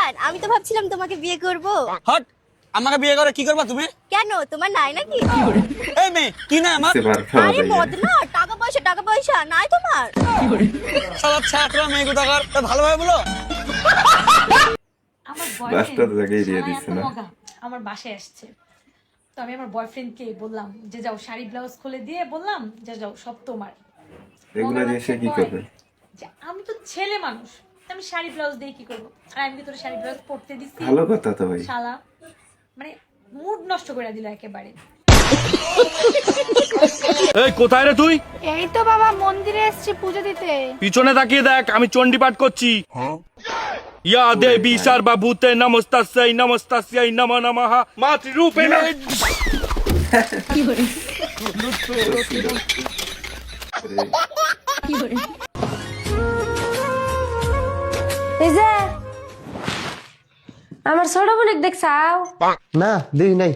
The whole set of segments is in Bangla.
ভাইজান, আমি তো ভাবছিলাম তোমাকে বিয়ে করব। হট, আমাকে বিয়ে করে কি করবা তুমি? কেন, তোমার নাই নাকি? এই মেয়ে, কি না আমার? আরে বদনা, টাকা পয়সা নাই তোমার? সব ছাত্র মেয়ে কোথাকার, তা ভালোভাবে বলো। আমার লাস্টটা বয়ফ্রেন্ড জায়গায় দিয়ে দিচ্ছে না। আমার বাসায় আসছে, তো আমি আমার বয়ফ্রেন্ডকে বললাম যে যাও শাড়ি ব্লাউজ খুলে দিয়ে বললাম যে যাও সব তোমার। এগুলো দিয়ে সে কি করবে? যে আমি তো ছেলে মানুষ, তো আমি শাড়ি ব্লাউজ দিয়ে কি করবো, আর আমি কি তোর শাড়ি ব্লাউজ পরতে দিচ্ছি? ভালো কথা তো ভাই। শালা মানে মুড নষ্ট করে দিল একেবারে। এই কোথায় রে তুই? এই তো বাবা মন্দিরে এসেছি পুজো দিতে। পিছনে তাকিয়ে দেখ, আমি চণ্ডী পাঠ করছি। ইয়া দেবী সর্বভূতে নমস্তাস্যৈ নমস্তাস্যৈ নমো নমঃ মাতৃরূপেণ। এই যে আমার ছোট বোন দেখছাও? না দেই নাই।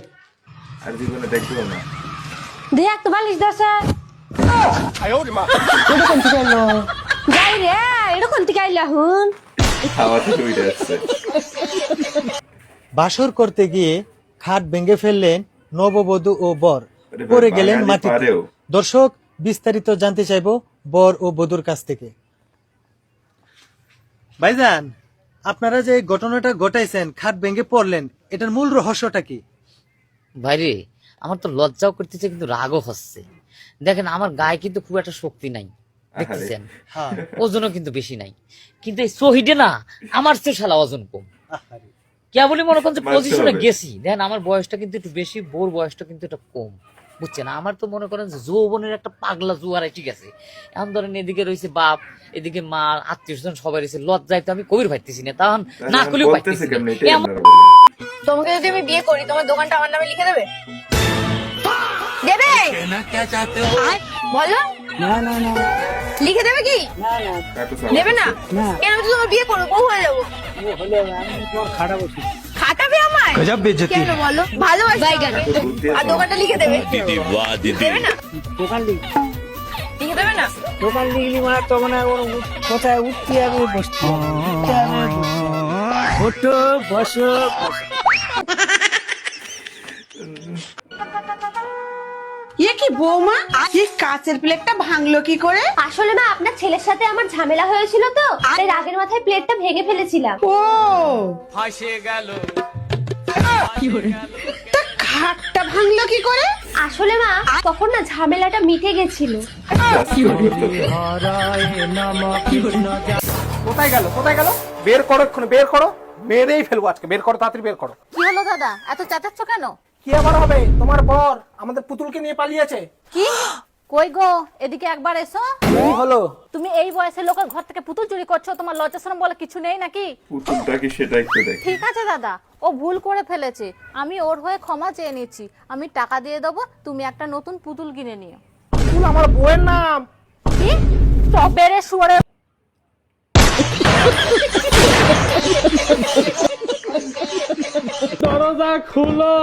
আর জীবনে দেখবো না। দেখ তো বালিশ দশে এরকম থেকে আইলো যাই রে, এরকম থেকে আইলা হুন খাওয়া থেকে উঠে আসছে। বাসর করতে গিয়ে খাট ভেঙে ফেললেন নববধূ ও বর, আরে ভাই, পড়ে গেলেন বাঙালি মাটিতে। পারেও। দর্শক, বিস্তারিত জানতে চাইবো বর ও বধূর কাছ থেকে। ভাইজান, আপনারা যে ঘটনাটা ঘটাইছেন, খাট ভেঙে পড়লেন, এটার মূল রহস্যটা কি? ভাইরে, আমার তো লজ্জাও করতেছে কিন্তু রাগও হচ্ছে। দেখেন আমার গায়ে কিন্তু খুব একটা শক্তি নাই, দেখতেছেন, হ্যাঁ। ওজনও কিন্তু বেশি নাই, কিন্তু এই শহীদে না আমার চেয়ে শালা ওজন কম। আহারে। কেবলই মনে করেন যে মানতে পজিশনে হবে। গেছি, দেখেন আমার বয়সটা কিন্তু একটু বেশি, বোর বয়সটা কিন্তু একটু কম, বুঝছেন? আমার তো মনে করেন যে যৌবনের একটা পাগলা জুয়ার ঠিক আছে। এখন ধরেন এদিকে রয়েছে বাপ, এদিকে মা, আত্মীয় স্বজন সবাই রয়েছে, লজ্জায় তো আমি কবির পাইতেছি না, তখন না করলেও বলতেছে পাইতেছি কেমন না। এটাই এমন আপনারা বলেন। তোমাকে যদি আমি বিয়ে করি, তোমার দোকানটা আমার নামে লিখে দেবে? দেবে? বলো। লিখে দেবে কি? কাকু দেবে না? কেন? আমি তো তোমার বিয়ে করবো, বউ হয়ে যাবো। খাটাবে আমায়? কেন বলো? ভালোবাসি কেন? আর দোকানটা লিখে দেবে? দেবে না? লিখে দেবে না? দোকান লিখলি মানে তো মানে কোথায় উঠতে আমি বসছি, ওঠো বসো। কি বৌমা, এই কাঁচের প্লেটটা ভাঙলো কি করে? আসলে মা, আপনার ছেলের সাথে আমার ঝামেলা হয়েছিল তো, তাই রাগের মাথায় প্লেটটা ভেঙে ফেলেছিলাম। ও ফাঁসে গেল। তা খাটটা ভাঙলো কি করে? আসলে মা, তখন না ঝামেলাটা মিটে গেছিল। কোথায় গেল বের করো, এক্ষুনি বের করো, মেরেই ফেলবো আজকে। বের করো, তাড়াতাড়ি বের করো। কি হলো দাদা, এত চেঁচাচ্ছ কেন? কি আবার হবে, তোমার বর আমাদের পুতুলকে নিয়ে পালিয়েছে। কি? কই গো, এদিকে একবার এসো। কি হলো? তুমি এই বয়সে লোকের ঘর থেকে পুতুল চুরি করছো, তোমার লজ্জা শরম বলে কিছু নেই নাকি? পুতুলটা কি সেটা একটু দেখ। ঠিক আছে দাদা, ও ভুল করে ফেলেছে, আমি ওর হয়ে ক্ষমা চেয়ে নিচ্ছি। আমি টাকা দিয়ে দেবো, তুমি একটা নতুন পুতুল কিনে নিও। পুতুল আমার বউয়ের নাম। কি? টবেরে শুয়ারে। দরজা খুলো।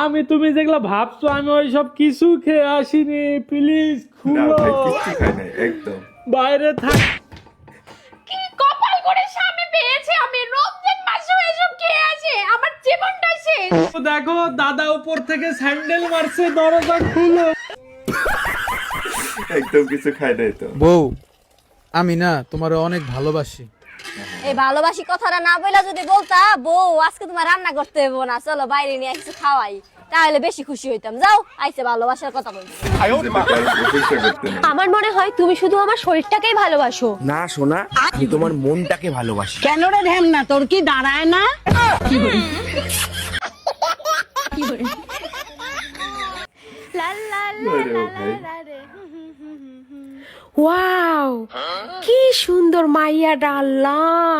আমি তুমি যেগুলো ভাবছো আমি ওইসব কিছু খেয়ে আসিনি, প্লিজ না খুলো। ভাই, কিচ্ছু খাই নাই একদম। বাইরে থাক। কি কপাল করে স্বামী পেয়েছে আমি, রমজান মাসে এসব খেয়ে আছে, আমার জীবনটা শেষ। দেখো দাদা উপর থেকে স্যান্ডেল মারছে, দরজা খুলো। একদম কিছু খাই নাই তো। বউ, আমি না তোমার অনেক ভালোবাসি। এই ভালোবাসি কথাটা না বইলা যদি বলতা, বউ আজকে তোমার রান্না করতে হইব না, চলো বাইরে নিয়ে কিছু খাওয়াই, তাহলে বেশি খুশি হইতাম। যাও, আইসে ভালোবাসার কথা বলতে। প্রশংসা করতে নেই। আমার মনে হয় তুমি শুধু আমার শরীরটাকেই ভালোবাসো। না সোনা, আমি তোমার মনটাকে ভালোবাসি। কেন রে ধ্যান না, তোর কি দাঁড়ায় না? আরে ভাই, ওয়াও, কি সুন্দর মাইয়াটা, আল্লাহ,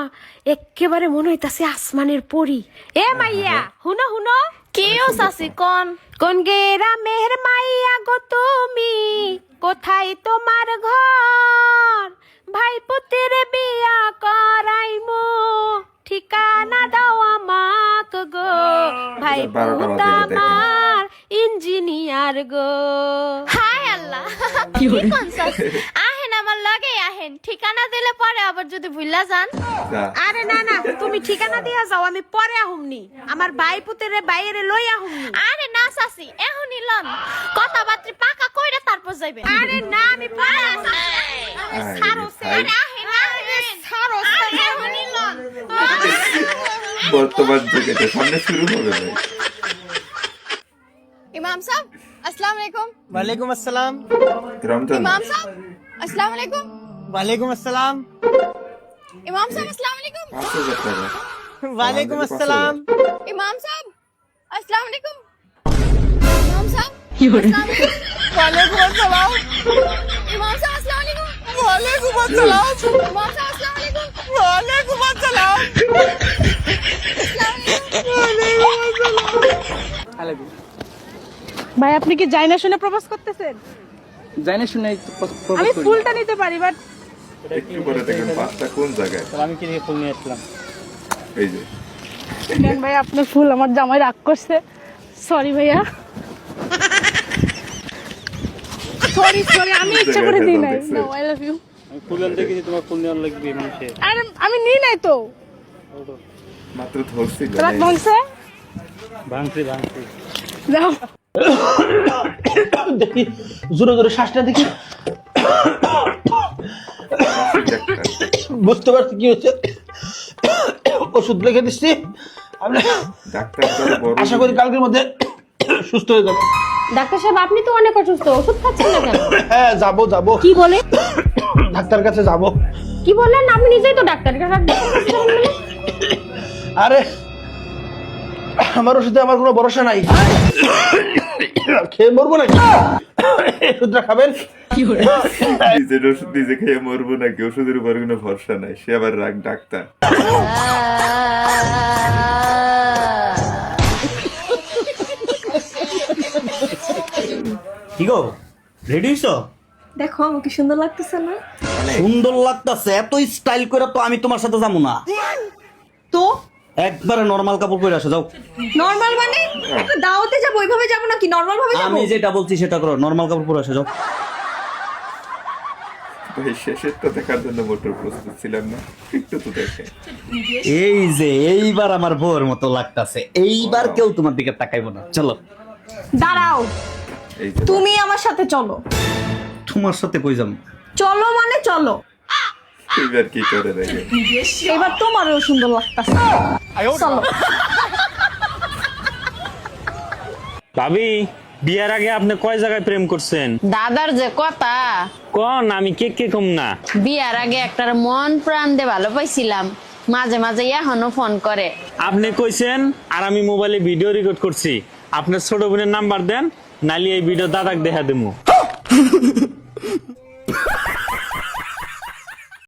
একেবারে মনে হইতাছে আসমানের পরী। এ মাইয়া, হুনো হুনো। কি ও সাসি কোন? কোন গ্রামের মাইয়া গো তুমি, কোথায় তোমার ঘর? ভাই পুতের বিয়া করাইমু, ঠিকানা দাও আমাক গো। ভাই পুত আমার ইঞ্জিনিয়ার গো। হায় আল্লাহ, কি কোন সাসি? আহেন আমার লগে আহেন। আহেন ঠিকানা দিলে পরে আবার যদি ভুলা যান। যা। আরে না না, তুমি ঠিকানা দিয়া যাও, আমি পরে আহুমনি। আমার ভাই পুতেরে বাইরে লই আহুমনি। আরে না চাচি, এখনই লন, কথাবার্তা পাকা কইরা তারপর যাইবেন। আরে না, আমি পরে আসছি। ছাড়ো সে, আরে আহেন আহেন, ছাড়ো সে, এখনই লন। বর্তমান যুগে এটা সামনে শুরু হবে ভাই। ইমাম সাহেব আসসালামু আলাইকুম। ওয়ালাইকুম আসসালাম। রমজান ইমাম সাহেব আসসালামু আলাইকুম। ওয়ালাইকুম আসসালাম। ইমাম সাহেব আসসালামু আলাইকুম। 5,000 টাকা। ওয়ালাইকুম আসসালাম। ইমাম সাহেব আসসালামু আলাইকুম। ইমাম সাহেব ওয়ালাইকুম আসসালাম। ইমাম সাহেব আসসালামু আলাইকুম। ওয়ালাইকুম আসসালাম। ইমাম সাহেব আসসালামু আলাইকুম। ওয়ালাইকুম আসসালাম। ভাই আপনি কি জাইনা শুনে প্রপোজ করতেছেন? জানি শুনে আমি ফুলটা নিতে পারি, বাট একটু পরে দেখবেন 5টা কোন জায়গায়। আমি কি নিয়ে ফুল নিয়ে আসলাম। এই যে দেন ভাই আপনার ফুল, আমার জামাই রাগ করছে। সরি ভাইয়া, সরি সরি, আমি ইচ্ছা করে দিই নাই। No, I love you. আমি ফুল আনতে গেছি, তোমার ফুল নেওয়ার লাগবে মানুষের। আরে আমি নিই নাই তো, মাত্র ধরছি রাগ ভাঙছে। ভাঙছি ভাঙছি। যাও দেখি জোরে জোরে শ্বাসটা দেখি। বুঝতে পারছি কি হচ্ছে। ওষুধ লিখে দিচ্ছি, আমি ডাক্তার বড় আশা করি কালকের মধ্যে সুস্থ হয়ে যাবে। ডাক্তার সাহেব আপনি তো অনেক অসুস্থ, ওষুধ খাচ্ছেন না কেন? হ্যাঁ যাবো যাবো। কি বলে? ডাক্তার কাছে যাবো। কি বললেন? আপনি নিজেই তো ডাক্তার। আরে আমার ওষুধে আমার কোনো ভরসা নাই, খেয়ে মরবো নাকি? ওষুধটা খাবেন। নিজের ওষুধ নিজে খেয়ে মরবো নাকি? ওষুধের উপর কোনো ভরসা নাই, সে আবার রাগ ডাক্তার। কি গো, রেডি হইছো? দেখো আমাকে সুন্দর লাগতেছে না? সুন্দর লাগতেছে, এত স্টাইল করে তো আমি তোমার সাথে যাবো না। তো একবারে নরমাল কাপড় পরে আসো, যাও। নরমাল মানে একটা দাওয়াতে যাবো, ওইভাবে যাবো নাকি? নরমাল ভাবে যাবো? আমি যেটা বলছি সেটা করো, নরমাল কাপড় পরে আসো, যাও। ভাই শেষেরটা দেখার জন্য মোটর প্রস্তুত ছিলাম না, একটু তো দেখে। এই যে এইবার আমার বউর মতো লাগতাছে, এইবার কেউ তোমার দিকে তাকাইবো না, চলো। দাঁড়াও, এই যে তুমি আমার সাথে চলো। তোমার সাথে কই যাবো? চলো মানে চলো। এবার কি করে দেখে। এবার তোমারও সুন্দর লাগতাছে, চলো। ভাবি বিয়ার আগে আপনি কয় জায়গায় প্রেম করছেন? দাদার যে কথা, কোন আমি কে কম না। বিয়ার আগে একটার মন প্রাণ দিয়ে ভালো পাইছিলাম, মাঝে মাঝে এখনো ফোন করে। আপনি কইছেন আর আমি মোবাইলে ভিডিও রেকর্ড করছি। আপনার ছোট বোনের নাম্বার দেন, নালি এই ভিডিও দাদাকে দেখা দেবো।